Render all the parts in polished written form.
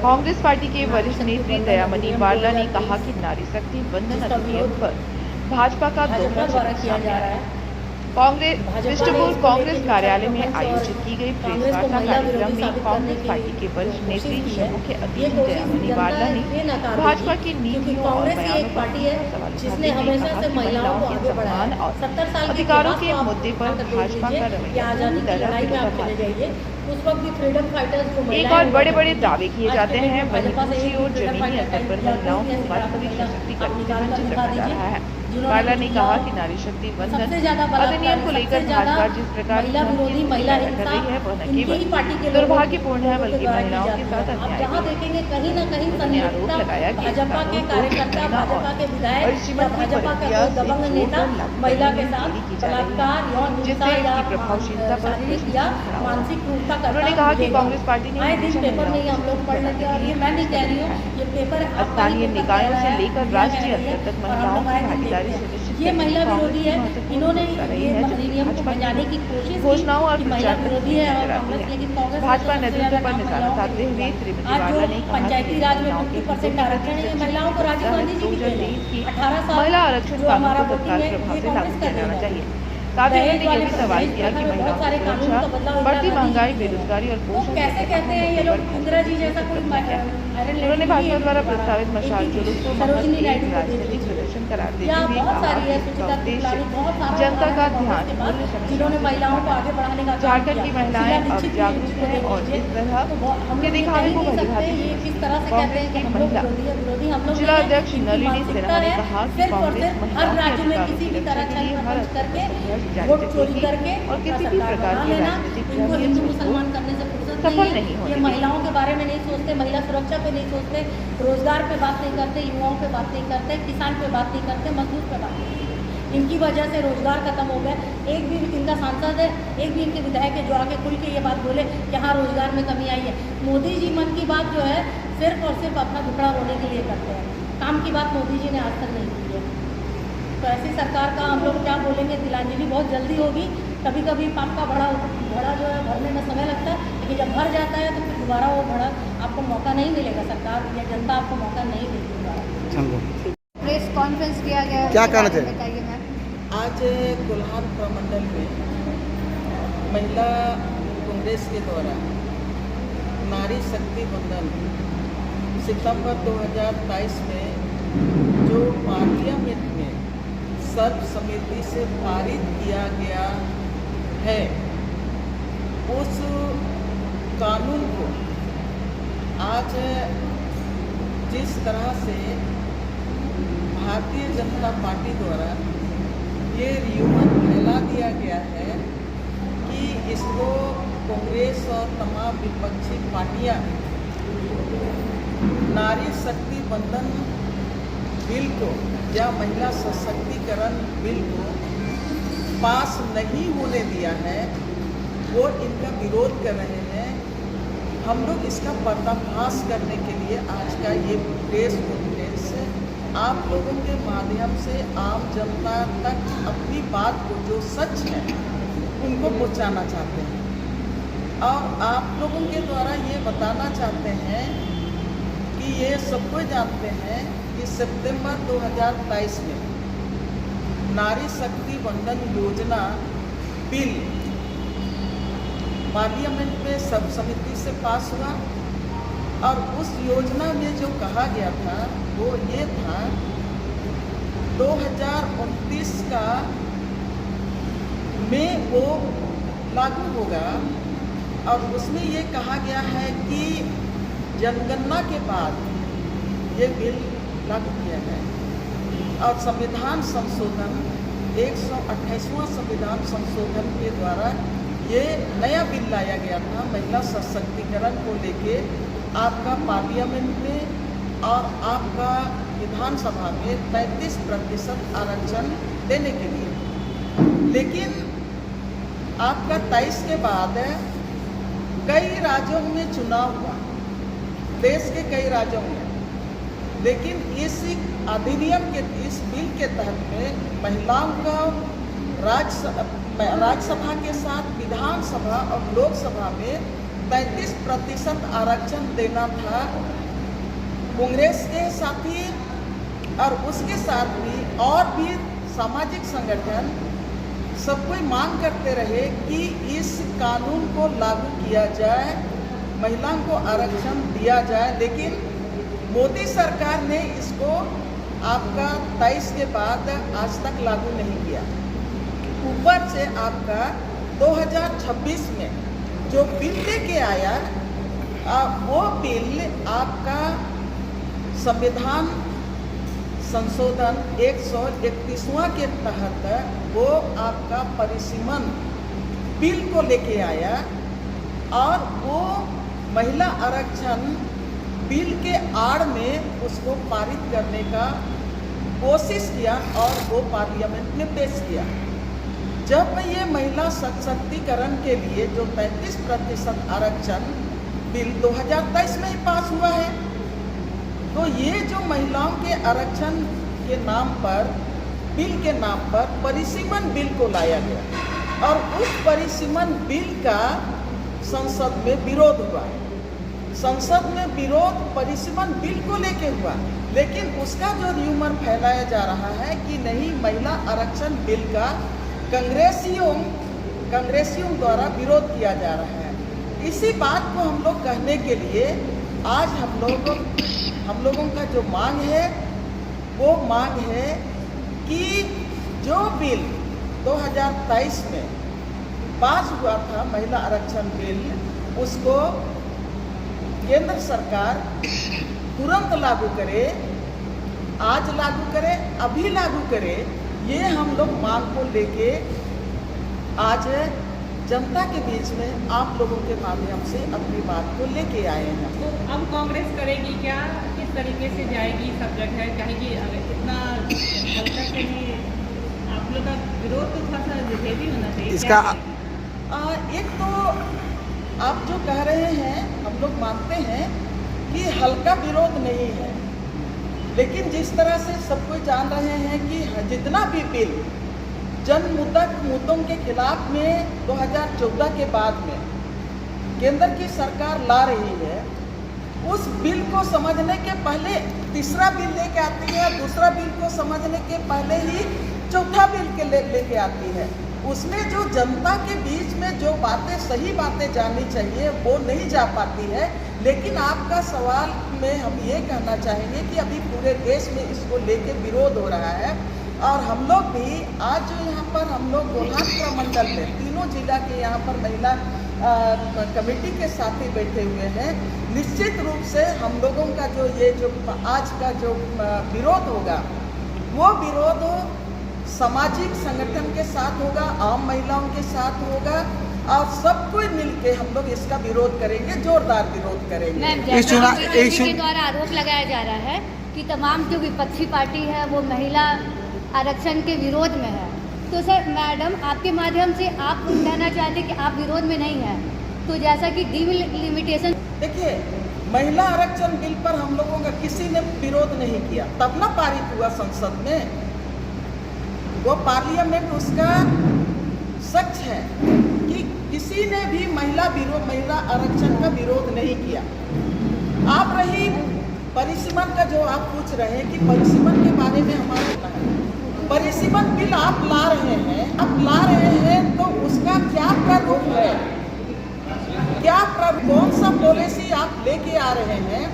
Congress party के वरिष्ठ नेत्री दयामनी बारला ने कहा कि नारी शक्ति वंदन अधिनियम पर भाजपा का दोहरा चरित्र सामने आया है। कांग्रेस बिष्टपुर कांग्रेस कार्यालय में आयोजित की गई प्रेस वार्ता कार्यक्रम में कांग्रेस पार्टी के वरिष्ठ नेत्री की मुख्य अतिथि दयामनी बारला ने भाजपा की नीतियों और बयानों पर सवाल उठाते हुए कहा कि महिलाओं के सम्मान और अधिकारों के मुद्दे पर भाजपा का रवैया पूरी तरह विरोधाभासी है। एक और बड़े बड़े दावे किए जाते हैं, वहीं दूसरी ओर जमीनी स्तर पर महिलाओं को वास्तविक सशक्तिकरण से वंचित रखा जा रहा है। बारला ने कहा कि नारी शक्ति वंदन अधिनियम को लेकर भाजपा जिस प्रकार कर रही है वह न केवल दुर्भाग्यपूर्ण है बल्कि महिलाओं के साथ अन्याय आरोप लगाया कि इस कानून को और श्रीमती प्रक्रिया से जोड़कर महिला के साथ की जा रही है, जिससे इसकी प्रभावशीलता पर उन्होंने कहा कि कांग्रेस पार्टी ने स्थानीय निकायों से लेकर राष्ट्रीय स्तर तक महिलाओं की भागीदारी ये महिला विरोधी है। इन्होंने अधिनियम को बचाने की कोशिश घोषणाओं और महिला विरोधी है और कांग्रेस, लेकिन कांग्रेस भाजपा नेतृत्व पर निशाना साधते हुए श्रीमती बारला ने कहा पंचायती राज में 50% आरक्षण है, महिलाओं को राजीव गांधी जी की 18 साल महिला आरक्षण कानून को तत्काल प्रभाव से लागू किया जाना चाहिए। साथ ही उन्होंने यह भी सवाल किया कि महिलाओं की सुरक्षा, बढ़ती महंगाई, बेरोजगारी और पोषण कैसे कहते हैं ये लोग इंदिरा जी जैसा कोई उन्होंने भाजपा द्वारा प्रस्तावित मशाल जुलूस को राजनीतिक प्रदर्शन करार देते हुए कहा कि इसका उद्देश्य जनता का ध्यान जिन्होंने महिलाओं को आगे बढ़ाने का झारखंड की महिलाएं अब जागरूक हैं और इस तरह के दिखावे को दिखाती है। कांग्रेस की महिला जिला अध्यक्ष नलिनी सिन्हा ने कहा कि कांग्रेस महिलाओं के अधिकारों की रक्षा के लिए हर स्तर पर जारी रखेगी और किसी भी प्रकार की राजनीतिक मुसलमान करने से सफल नहीं होने ये महिलाओं के बारे में नहीं सोचते, महिला सुरक्षा पे नहीं सोचते, रोजगार पे बात नहीं करते, युवाओं पे बात नहीं करते, किसान पे बात नहीं करते, मजदूर पे बात नहीं करते। इनकी वजह से रोजगार खत्म हो गया। एक भी इनका सांसद है, एक भी इनके विधायक है जो आगे खुल के ये बात बोले कि हाँ रोजगार में कमी आई है। मोदी जी मन की बात जो है सिर्फ और सिर्फ अपना टुकड़ा होने के लिए करते हैं, काम की बात मोदी जी ने आज तक नहीं की है। तो ऐसी सरकार का हम लोग क्या बोलेंगे, तिलांजलि बहुत जल्दी होगी। कभी कभी पाप का घड़ा जो है भरने में समय लगता है, लेकिन जब भर जाता है तो फिर दोबारा वो घड़ा आपको मौका नहीं मिलेगा, सरकार या जनता आपको मौका नहीं देगी दोबारा। प्रेस कॉन्फ्रेंस किया गया, क्या कहना चाहिए? बताइए मैम। आज कोल्हार प्रमंडल में महिला कांग्रेस के द्वारा नारी शक्ति वंदन सितंबर 2023 में जो पार्लियामेंट में सर्वसम्मति से पारित किया गया है, उस कानून को आज जिस तरह से भारतीय जनता पार्टी द्वारा ये र्यूमन फैला दिया गया है कि इसको कांग्रेस और तमाम विपक्षी पार्टियां नारी शक्ति वंदन बिल को या महिला सशक्तिकरण बिल को पास नहीं होने दिया है, वो इनका विरोध कर रहे हैं। हम लोग इसका पर्दाफाश करने के लिए आज का ये प्रेस कॉन्फ्रेंस आप लोगों के माध्यम से आम जनता तक अपनी बात को जो सच है उनको पहुंचाना चाहते हैं और आप लोगों के द्वारा ये बताना चाहते हैं कि ये सब कोई जानते हैं कि सितंबर 2023 में नारी शक्ति वंदन योजना बिल पार्लियामेंट में सर्वसम्मति से पास हुआ और उस योजना में जो कहा गया था वो ये था 2029 का में वो लागू होगा और उसमें ये कहा गया है कि जनगणना के बाद ये बिल लागू किया जाए और संविधान संशोधन 128वां संविधान संशोधन के द्वारा ये नया बिल लाया गया था महिला सशक्तिकरण को लेके आपका पार्लियामेंट में और आपका विधानसभा में 35% आरक्षण देने के लिए। लेकिन आपका 23 के बाद कई राज्यों में चुनाव हुआ, देश के कई राज्यों में, लेकिन इस अधिनियम के इस बिल के तहत में महिलाओं का राज्यसभा के साथ विधानसभा और लोकसभा में 33% आरक्षण देना था कांग्रेस के साथी और उसके साथ भी और भी सामाजिक संगठन सब कोई मांग करते रहे कि इस कानून को लागू किया जाए, महिलाओं को आरक्षण दिया जाए, लेकिन मोदी सरकार ने इसको आपका 23 के बाद आज तक लागू नहीं किया। ऊपर से आपका 2026 में जो बिल लेके आया वो बिल आपका संविधान संशोधन 131वां के तहत वो आपका परिसीमन बिल को लेके आया और वो महिला आरक्षण बिल के आड़ में उसको पारित करने का कोशिश किया और वो पार्लियामेंट में पेश किया। जब ये महिला सशक्तिकरण के लिए जो 35% आरक्षण बिल 2023 में ही पास हुआ है, तो ये जो महिलाओं के आरक्षण के नाम पर बिल के नाम पर परिसीमन बिल को लाया गया और उस परिसीमन बिल का संसद में विरोध हुआ। संसद में विरोध परिसीमन बिल को लेके हुआ, लेकिन उसका जो र्यूमर फैलाया जा रहा है कि नहीं, महिला आरक्षण बिल का कांग्रेसियों द्वारा विरोध किया जा रहा है। इसी बात को हम लोग कहने के लिए आज हम लोगों का जो मांग है वो मांग है कि जो बिल 2023 में पास हुआ था महिला आरक्षण बिल, उसको केंद्र सरकार तुरंत लागू करे, आज लागू करे, अभी लागू करे। ये हम लोग मांग को लेके आज जनता के बीच में आप लोगों के माध्यम से अपनी बात को लेके आए हैं। तो अब कांग्रेस करेगी क्या, किस तरीके से जाएगी सब जगह, कहेगी इतना हल्का से नहीं, आप लोग का विरोध तो थोड़ा सा हेवी होना चाहिए इसका। एक तो आप जो कह रहे हैं हम लोग मानते हैं कि हल्का विरोध नहीं है, लेकिन जिस तरह से सब कोई जान रहे हैं कि जितना भी बिल जन मुद्दों के खिलाफ में 2014 के बाद में केंद्र की सरकार ला रही है, उस बिल को समझने के पहले तीसरा बिल लेके आती है, दूसरा बिल को समझने के पहले ही चौथा बिल लेके आती है। उसमें जो जनता के बीच में जो बातें, सही बातें जाननी चाहिए वो नहीं जा पाती है। लेकिन आपका सवाल में हम ये कहना चाहेंगे कि अभी पूरे देश में इसको लेके विरोध हो रहा है और हम लोग भी आज जो यहाँ पर हम लोग गोहाट प्रमंडल में तीनों जिला के यहाँ पर महिला कमेटी के साथी बैठे हुए हैं। निश्चित रूप से हम लोगों का जो ये जो आज का जो विरोध होगा वो विरोध सामाजिक संगठन के साथ होगा, आम महिलाओं के साथ होगा और सब कोई मिलके हम लोग इसका विरोध करेंगे, जोरदार विरोध करेंगे। के द्वारा आरोप लगाया जा रहा है कि तमाम जो विपक्षी पार्टी है वो महिला आरक्षण के विरोध में है। तो सर मैडम आपके माध्यम से आप कहना चाहते कि आप विरोध में नहीं हैं, तो जैसा कि डिलिमिटेशन, देखिए महिला आरक्षण बिल पर हम लोगों का किसी ने विरोध नहीं किया, तब ना पारित हुआ संसद में। वो पार्लियामेंट उसका सच है कि किसी ने भी महिला आरक्षण का विरोध नहीं किया। आप रही परिसीमन का जो आप पूछ रहे हैं कि परिसीमन के बारे में हमारा परिसीमन बिल आप ला रहे हैं तो उसका क्या प्रारूप है, कौन सा पॉलिसी आप लेके आ रहे हैं,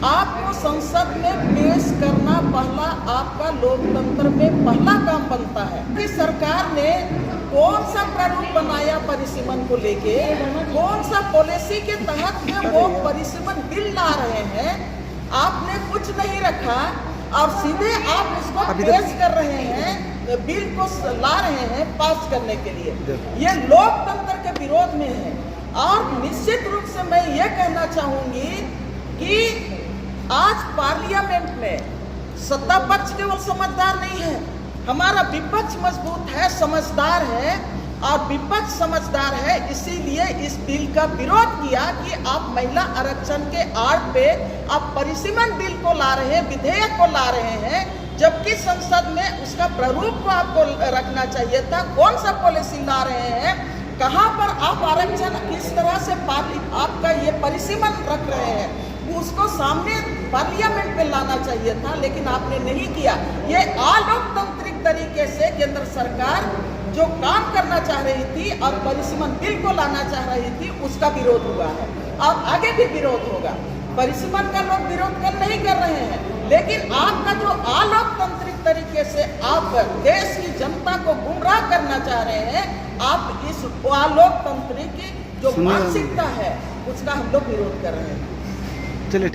आपको संसद में पेश करना पहला आपका लोकतंत्र में पहला काम बनता है कि सरकार ने कौन सा प्रारूप बनाया परिसीमन को लेके, कौन सा पॉलिसी के तहत में वो परिसीमन बिल ला रहे हैं। आपने कुछ नहीं रखा और सीधे आप उसको पेश कर रहे हैं, बिल को ला रहे हैं पास करने के लिए। ये लोकतंत्र के विरोध में है। और निश्चित रूप से मैं ये कहना चाहूंगी कि आज पार्लियामेंट में सत्ता पक्ष केवल समझदार नहीं है, हमारा विपक्ष मजबूत है, समझदार है और विपक्ष समझदार है। इसीलिए इस बिल का विरोध किया कि आप महिला आरक्षण के आड़ पे आप परिसीमन बिल को ला रहे हैं, विधेयक को ला रहे हैं, जबकि संसद में उसका प्रारूप को आपको रखना चाहिए था। कौन सा पॉलिसी ला रहे हैं कहाँ पर आप आरक्षण किस तरह से आपका ये परिसीमन रख रहे हैं, वो उसको सामने पार्लियामेंट में लाना चाहिए था, लेकिन आपने नहीं किया। ये अलोकतांत्रिक तरीके से केंद्र सरकार जो काम करना चाह रही थी और परिसीमन बिल को लाना चाह रही थी, उसका विरोध हुआ है और आगे भी विरोध होगा। परिसीमन का लोग विरोध नहीं कर रहे हैं, लेकिन आपका जो अलोकतांत्रिक तरीके से आप देश की जनता को गुमराह करना चाह रहे हैं, आप इस अलोकतांत्रिक जो मानसिकता है उसका हम लोग विरोध कर रहे हैं। चलिए।